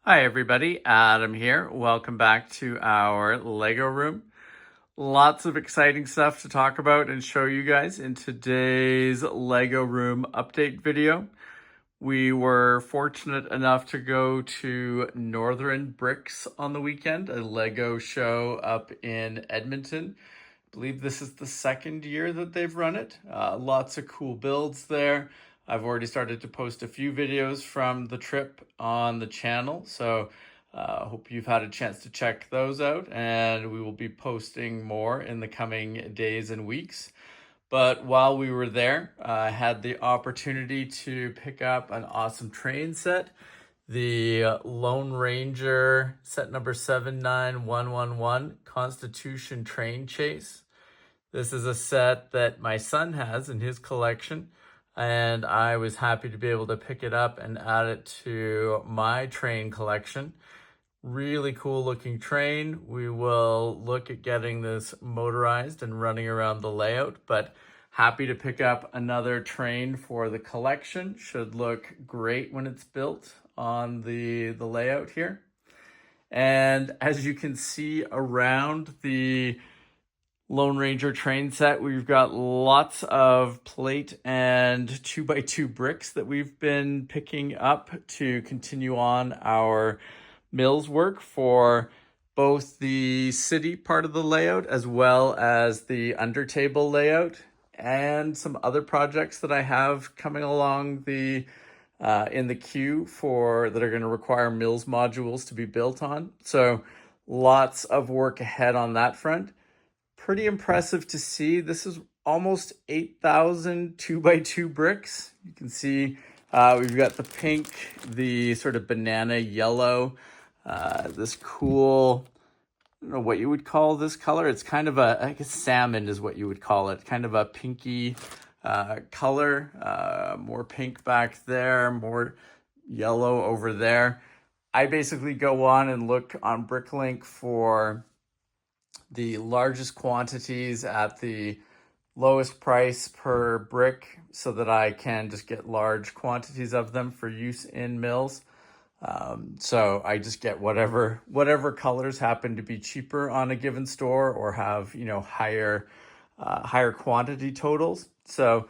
Hi everybody, Adam here. Welcome back to our Lego room. Lots of exciting stuff to talk about and show you guys in today's Lego room update video. We were fortunate enough to go to Northern Bricks on the weekend, a Lego show up in Edmonton. I believe this is the second year that they've run it. Lots of cool builds there. I've already started to post a few videos from the trip on the channel, so hope you've had a chance to check those out, and we will be posting more in the coming days and weeks. But while we were there, I had the opportunity to pick up an awesome train set, the Lone Ranger set number 79111 Constitution Train Chase. This is a set that my son has in his collection, and I was happy to be able to pick it up and add it to my train collection. Really cool looking train. We will look at getting this motorized and running around the layout, but happy to pick up another train for the collection. Should look great when it's built on the layout here. And as you can see around the Lone Ranger train set, we've got lots of plate and 2x2 bricks that we've been picking up to continue on our mills work for both the city part of the layout as well as the undertable layout and some other projects that I have coming along the in the queue for that are going to require mills modules to be built on. So lots of work ahead on that front. Pretty impressive to see. This is almost 8,000 2x2 bricks. You can see we've got the pink, the sort of banana yellow, this cool, I don't know what you would call this color. It's kind of a, I guess salmon is what you would call it. Kind of a pinky color, more pink back there, more yellow over there. I basically go on and look on Bricklink for the largest quantities at the lowest price per brick so that I can just get large quantities of them for use in mills. So I just get whatever colors happen to be cheaper on a given store or have, higher quantity totals. So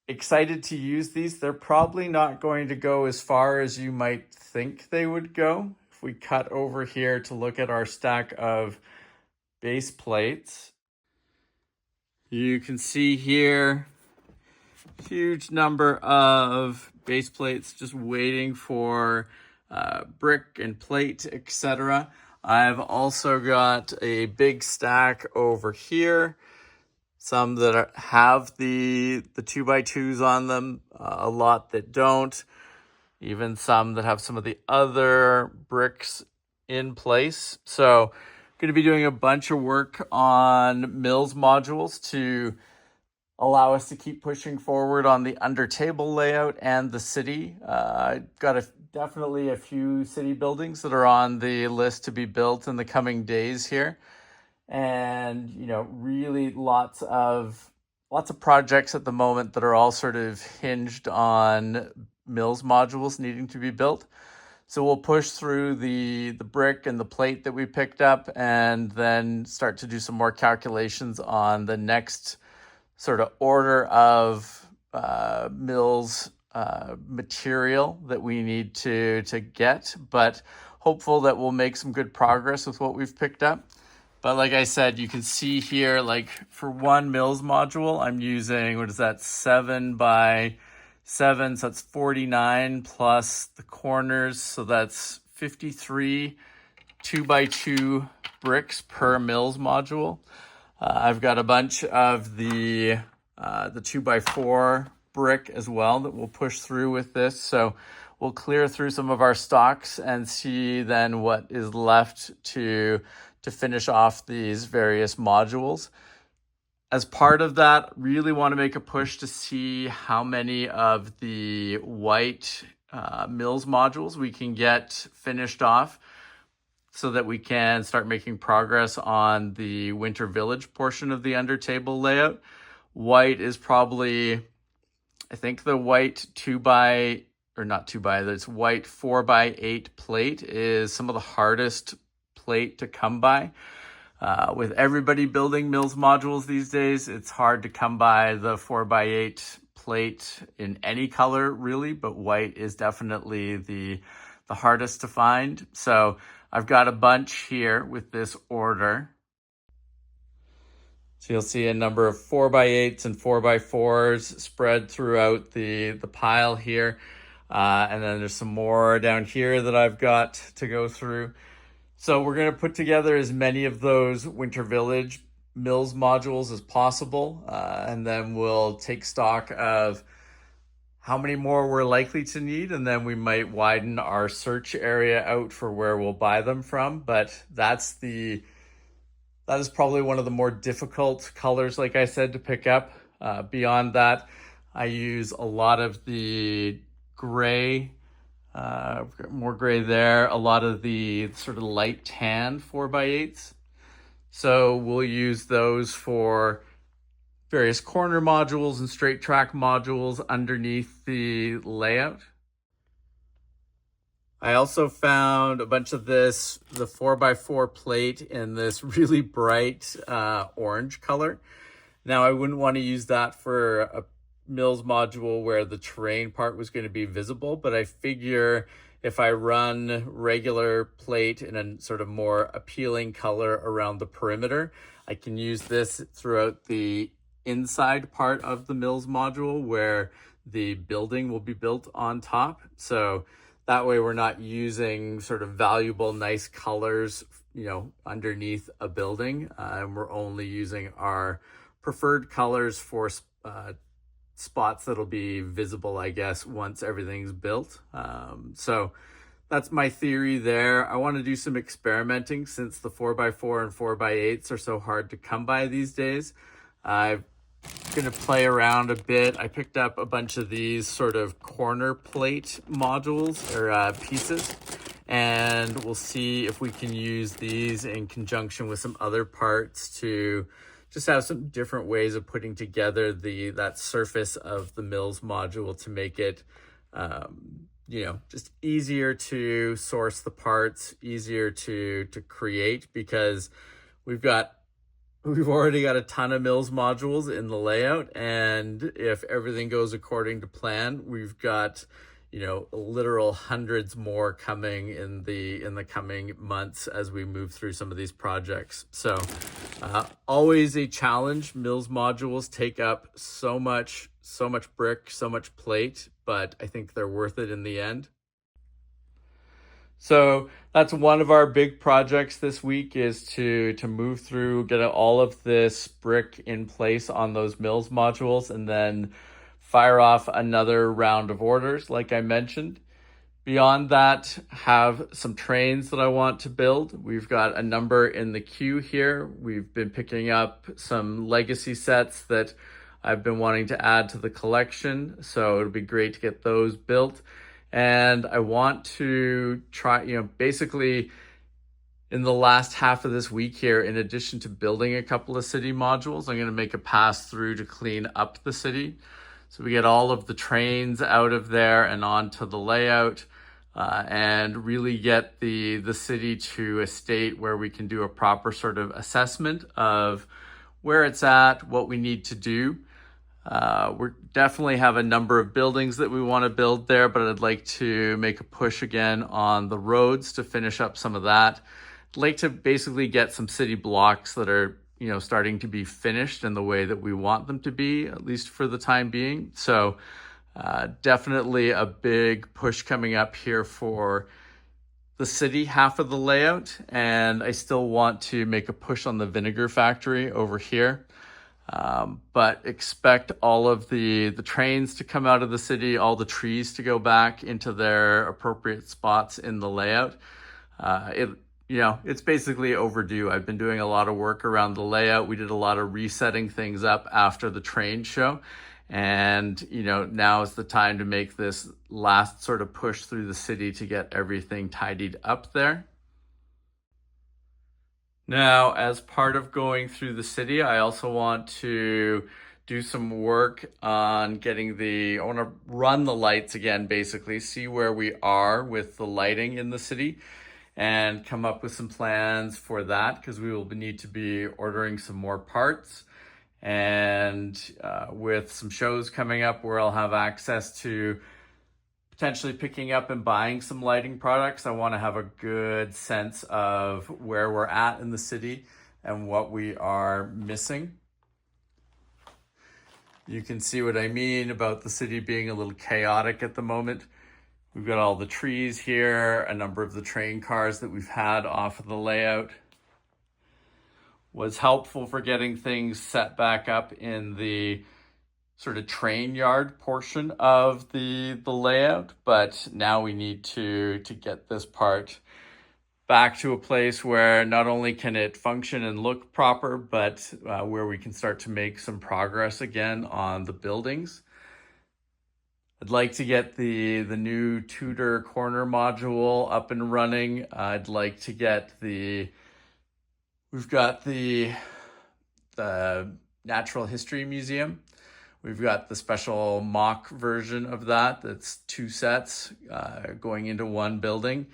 excited to use these. They're probably not going to go as far as you might think they would go. If we cut over here to look at our stack of base plates, you can see here huge number of base plates just waiting for brick and plate, etc. I've also got a big stack over here, some that have the 2x2s on them, a lot that don't, even some that have some of the other bricks in place. So going to be doing a bunch of work on mills modules to allow us to keep pushing forward on the under table layout and the city. Got definitely a few city buildings that are on the list to be built in the coming days here. And, really lots of projects at the moment that are all sort of hinged on mills modules needing to be built. So we'll push through the brick and the plate that we picked up and then start to do some more calculations on the next sort of order of mills material that we need to get, but hopeful that we'll make some good progress with what we've picked up. But like I said, you can see here, like for one mills module, I'm using, 7x7, so that's 49 plus the corners, so that's 53 2x2 bricks per mills module. I've got a bunch of the 2x4 brick as well that we'll push through with this. So we'll clear through some of our stocks and see then what is left to finish off these various modules. As part of that, really want to make a push to see how many of the white mills modules we can get finished off so that we can start making progress on the Winter Village portion of the undertable layout. White is probably, I think the white or not 2x, this white 4x8 plate is some of the hardest plate to come by. With everybody building Mills modules these days, it's hard to come by the 4x8 plate in any color really, but white is definitely the hardest to find. So I've got a bunch here with this order. So you'll see a number of 4x8s and 4x4s spread throughout the pile here. And then there's some more down here that I've got to go through. So we're going to put together as many of those Winter Village Mills modules as possible. And then we'll take stock of how many more we're likely to need. And then we might widen our search area out for where we'll buy them from. But that is probably one of the more difficult colors, like I said, to pick up. Beyond that, I use a lot of the gray, more gray there, a lot of the sort of light tan 4x8s. So we'll use those for various corner modules and straight track modules underneath the layout. I also found a bunch of the 4x4 plate in this really bright orange color. Now I wouldn't want to use that for a Mills module where the terrain part was going to be visible, but I figure if I run regular plate in a sort of more appealing color around the perimeter, I can use this throughout the inside part of the Mills module where the building will be built on top. So that way we're not using sort of valuable, nice colors, underneath a building. And we're only using our preferred colors for spots that'll be visible, I guess, once everything's built. So that's my theory there. I want to do some experimenting since the 4x4 and 4x8s are so hard to come by these days. I'm going to play around a bit. I picked up a bunch of these sort of corner plate modules or pieces, and we'll see if we can use these in conjunction with some other parts to just have some different ways of putting together that surface of the Mills module to make it just easier to source the parts, easier to create, because we've already got a ton of Mills modules in the layout, and if everything goes according to plan, we've got literal hundreds more coming in the coming months as we move through some of these projects. So always a challenge. Mills modules take up so much brick, so much plate, but I think they're worth it in the end. So that's one of our big projects this week, is to move through, get all of this brick in place on those Mills modules, and then fire off another round of orders, like I mentioned. Beyond that, have some trains that I want to build. We've got a number in the queue here. We've been picking up some legacy sets that I've been wanting to add to the collection, so it'll be great to get those built. And I want to try, basically in the last half of this week here, in addition to building a couple of city modules, I'm going to make a pass through to clean up the city. So we get all of the trains out of there and onto the layout, and really get the city to a state where we can do a proper sort of assessment of where it's at, what we need to do. We definitely have a number of buildings that we want to build there, but I'd like to make a push again on the roads to finish up some of that. I'd like to basically get some city blocks that are starting to be finished in the way that we want them to be, at least for the time being. So definitely a big push coming up here for the city half of the layout. And I still want to make a push on the vinegar factory over here. But expect all of the trains to come out of the city, all the trees to go back into their appropriate spots in the layout. It's basically overdue. I've been doing a lot of work around the layout. We did a lot of resetting things up after the train show. And, now is the time to make this last sort of push through the city to get everything tidied up there. Now, as part of going through the city, I also want to do some work on getting I want to run the lights again, basically, see where we are with the lighting in the city and come up with some plans for that, because we will need to be ordering some more parts. And with some shows coming up where I'll have access to potentially picking up and buying some lighting products, I want to have a good sense of where we're at in the city and what we are missing. You can see what I mean about the city being a little chaotic at the moment. We've got all the trees here, a number of the train cars that we've had off of the layout. Was helpful for getting things set back up in the sort of train yard portion of the layout, but now we need to get this part back to a place where not only can it function and look proper, but where we can start to make some progress again on the buildings. I'd like to get the new Tudor corner module up and running. I'd like to get we've got the Natural History Museum. We've got the special mock version of that's 2 sets going into one building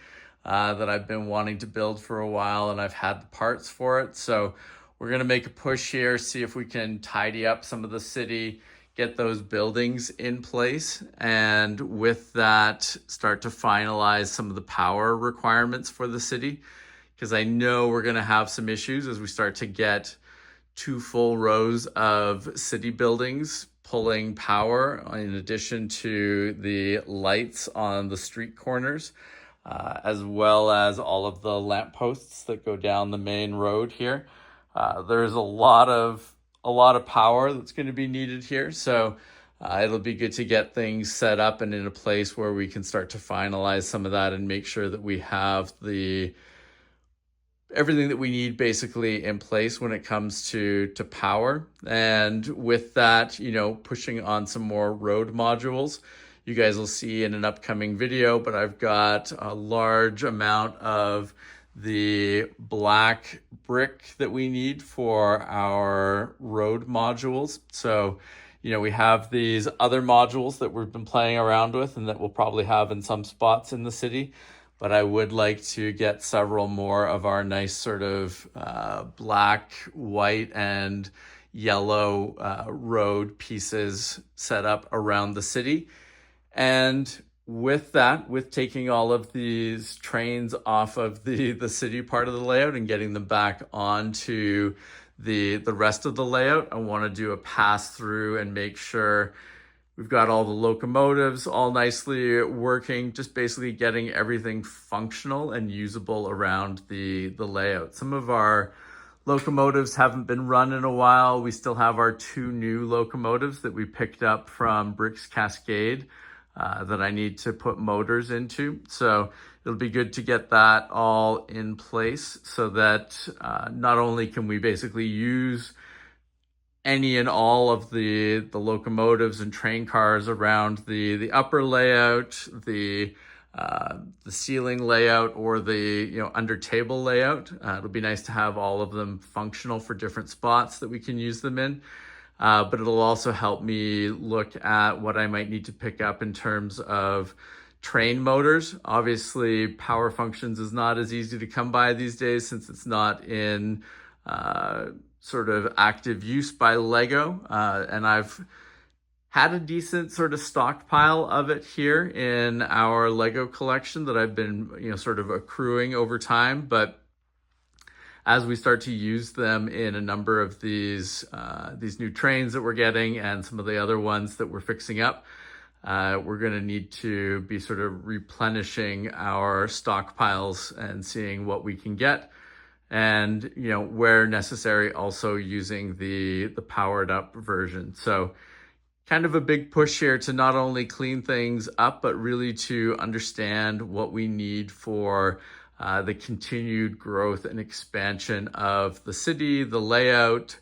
that I've been wanting to build for a while, and I've had the parts for it. So we're going to make a push here, see if we can tidy up some of the city, get those buildings in place, and with that, start to finalize some of the power requirements for the city, because I know we're going to have some issues as we start to get 2 full rows of city buildings pulling power, in addition to the lights on the street corners, as well as all of the lampposts that go down the main road here. There's a lot of power that's going to be needed here, so it'll be good to get things set up and in a place where we can start to finalize some of that and make sure that we have everything that we need basically in place when it comes to power. And with that, pushing on some more road modules. You guys will see in an upcoming video, but I've got a large amount of the black brick that we need for our road modules. So, we have these other modules that we've been playing around with and that we'll probably have in some spots in the city. But I would like to get several more of our nice sort of black, white, and yellow road pieces set up around the city. And with that, with taking all of these trains off of the city part of the layout and getting them back onto the rest of the layout, I want to do a pass through and make sure we've got all the locomotives all nicely working, just basically getting everything functional and usable around the layout. Some of our locomotives haven't been run in a while. We still have our 2 new locomotives that we picked up from Bricks Cascade that I need to put motors into. So it'll be good to get that all in place so that not only can we basically use any and all of the locomotives and train cars around the upper layout, the ceiling layout, or the under table layout. It'll be nice to have all of them functional for different spots that we can use them in. But it'll also help me look at what I might need to pick up in terms of train motors. Obviously, power functions is not as easy to come by these days since it's not in sort of active use by Lego. And I've had a decent sort of stockpile of it here in our Lego collection that I've been, sort of accruing over time. But as we start to use them in a number of these new trains that we're getting and some of the other ones that we're fixing up, we're going to need to be sort of replenishing our stockpiles and seeing what we can get. And, where necessary, also using the powered up version. So kind of a big push here to not only clean things up, but really to understand what we need for the continued growth and expansion of the city, the layout,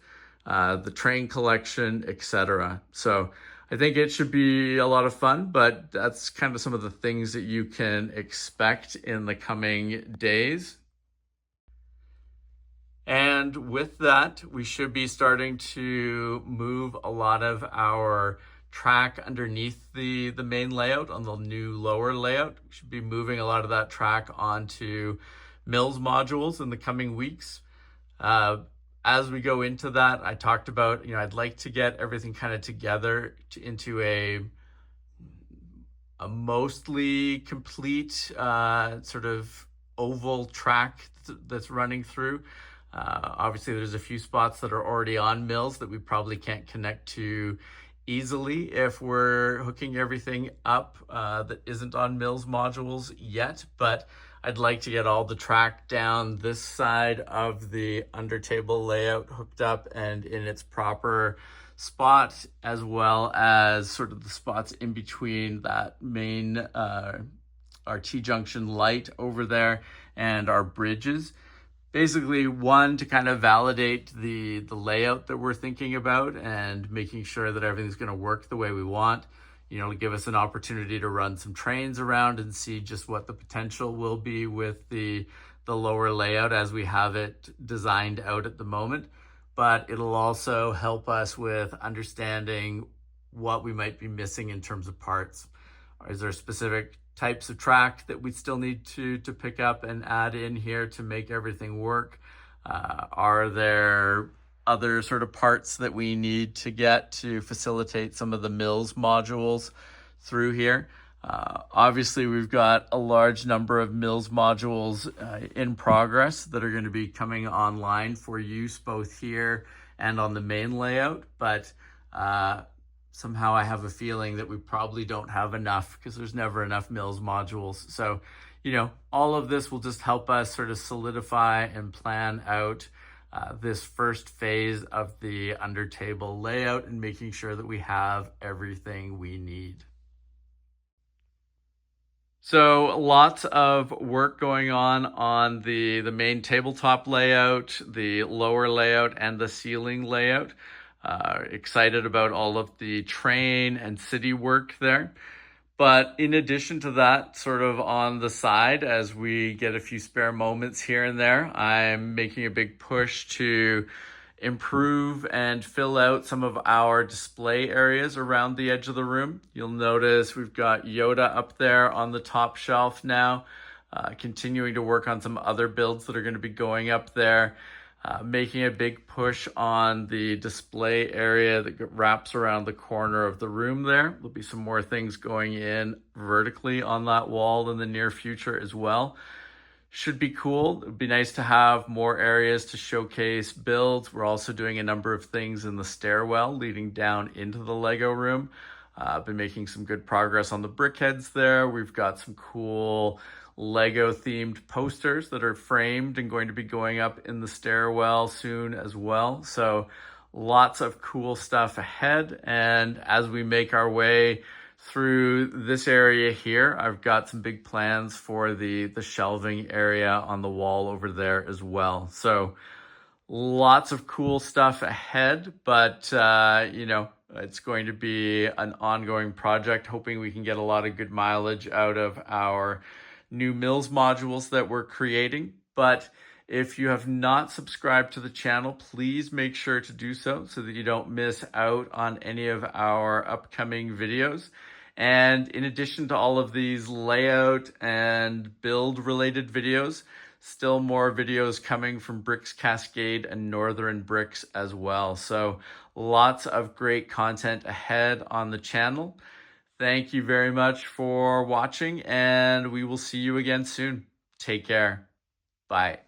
the train collection, etc. So I think it should be a lot of fun, but that's kind of some of the things that you can expect in the coming days. And with that, we should be starting to move a lot of our track underneath the main layout on the new lower layout. We should be moving a lot of that track onto Mills modules in the coming weeks. As we go into that, I talked about, I'd like to get everything kind of together into a mostly complete sort of oval track that's running through. Obviously, there's a few spots that are already on Mills that we probably can't connect to easily if we're hooking everything up that isn't on Mills modules yet, but I'd like to get all the track down this side of the under table layout hooked up and in its proper spot, as well as sort of the spots in between that main our T-junction light over there and our bridges. Basically, one, to kind of validate the layout that we're thinking about and making sure that everything's going to work the way we want, to give us an opportunity to run some trains around and see just what the potential will be with the lower layout as we have it designed out at the moment. But it'll also help us with understanding what we might be missing in terms of parts. Is there specific types of track that we still need to pick up and add in here to make everything work? Are there other sort of parts that we need to get to facilitate some of the Mills modules through here? Obviously, we've got a large number of Mills modules in progress that are going to be coming online for use both here and on the main layout, but somehow I have a feeling that we probably don't have enough because there's never enough Mills modules. So, all of this will just help us sort of solidify and plan out this first phase of the under table layout and making sure that we have everything we need. So lots of work going on the main tabletop layout, the lower layout, and the ceiling layout. Excited about all of the train and city work there. But in addition to that, sort of on the side, as we get a few spare moments here and there, I'm making a big push to improve and fill out some of our display areas around the edge of the room. You'll notice we've got Yoda up there on the top shelf now, continuing to work on some other builds that are going to be going up there. Making a big push on the display area that wraps around the corner of the room there. There'll be some more things going in vertically on that wall in the near future as well. Should be cool. It'd be nice to have more areas to showcase builds. We're also doing a number of things in the stairwell leading down into the Lego room. I've been making some good progress on the brickheads there. We've got some cool Lego themed posters that are framed and going to be going up in the stairwell soon as well. So lots of cool stuff ahead. And as we make our way through this area here, I've got some big plans for the shelving area on the wall over there as well. So lots of cool stuff ahead, but it's going to be an ongoing project, hoping we can get a lot of good mileage out of our new Mills modules that we're creating. But if you have not subscribed to the channel, please make sure to do so that you don't miss out on any of our upcoming videos. And in addition to all of these layout and build related videos, still more videos coming from Bricks Cascade and Northern Bricks as well. So lots of great content ahead on the channel. Thank you very much for watching, and we will see you again soon. Take care. Bye.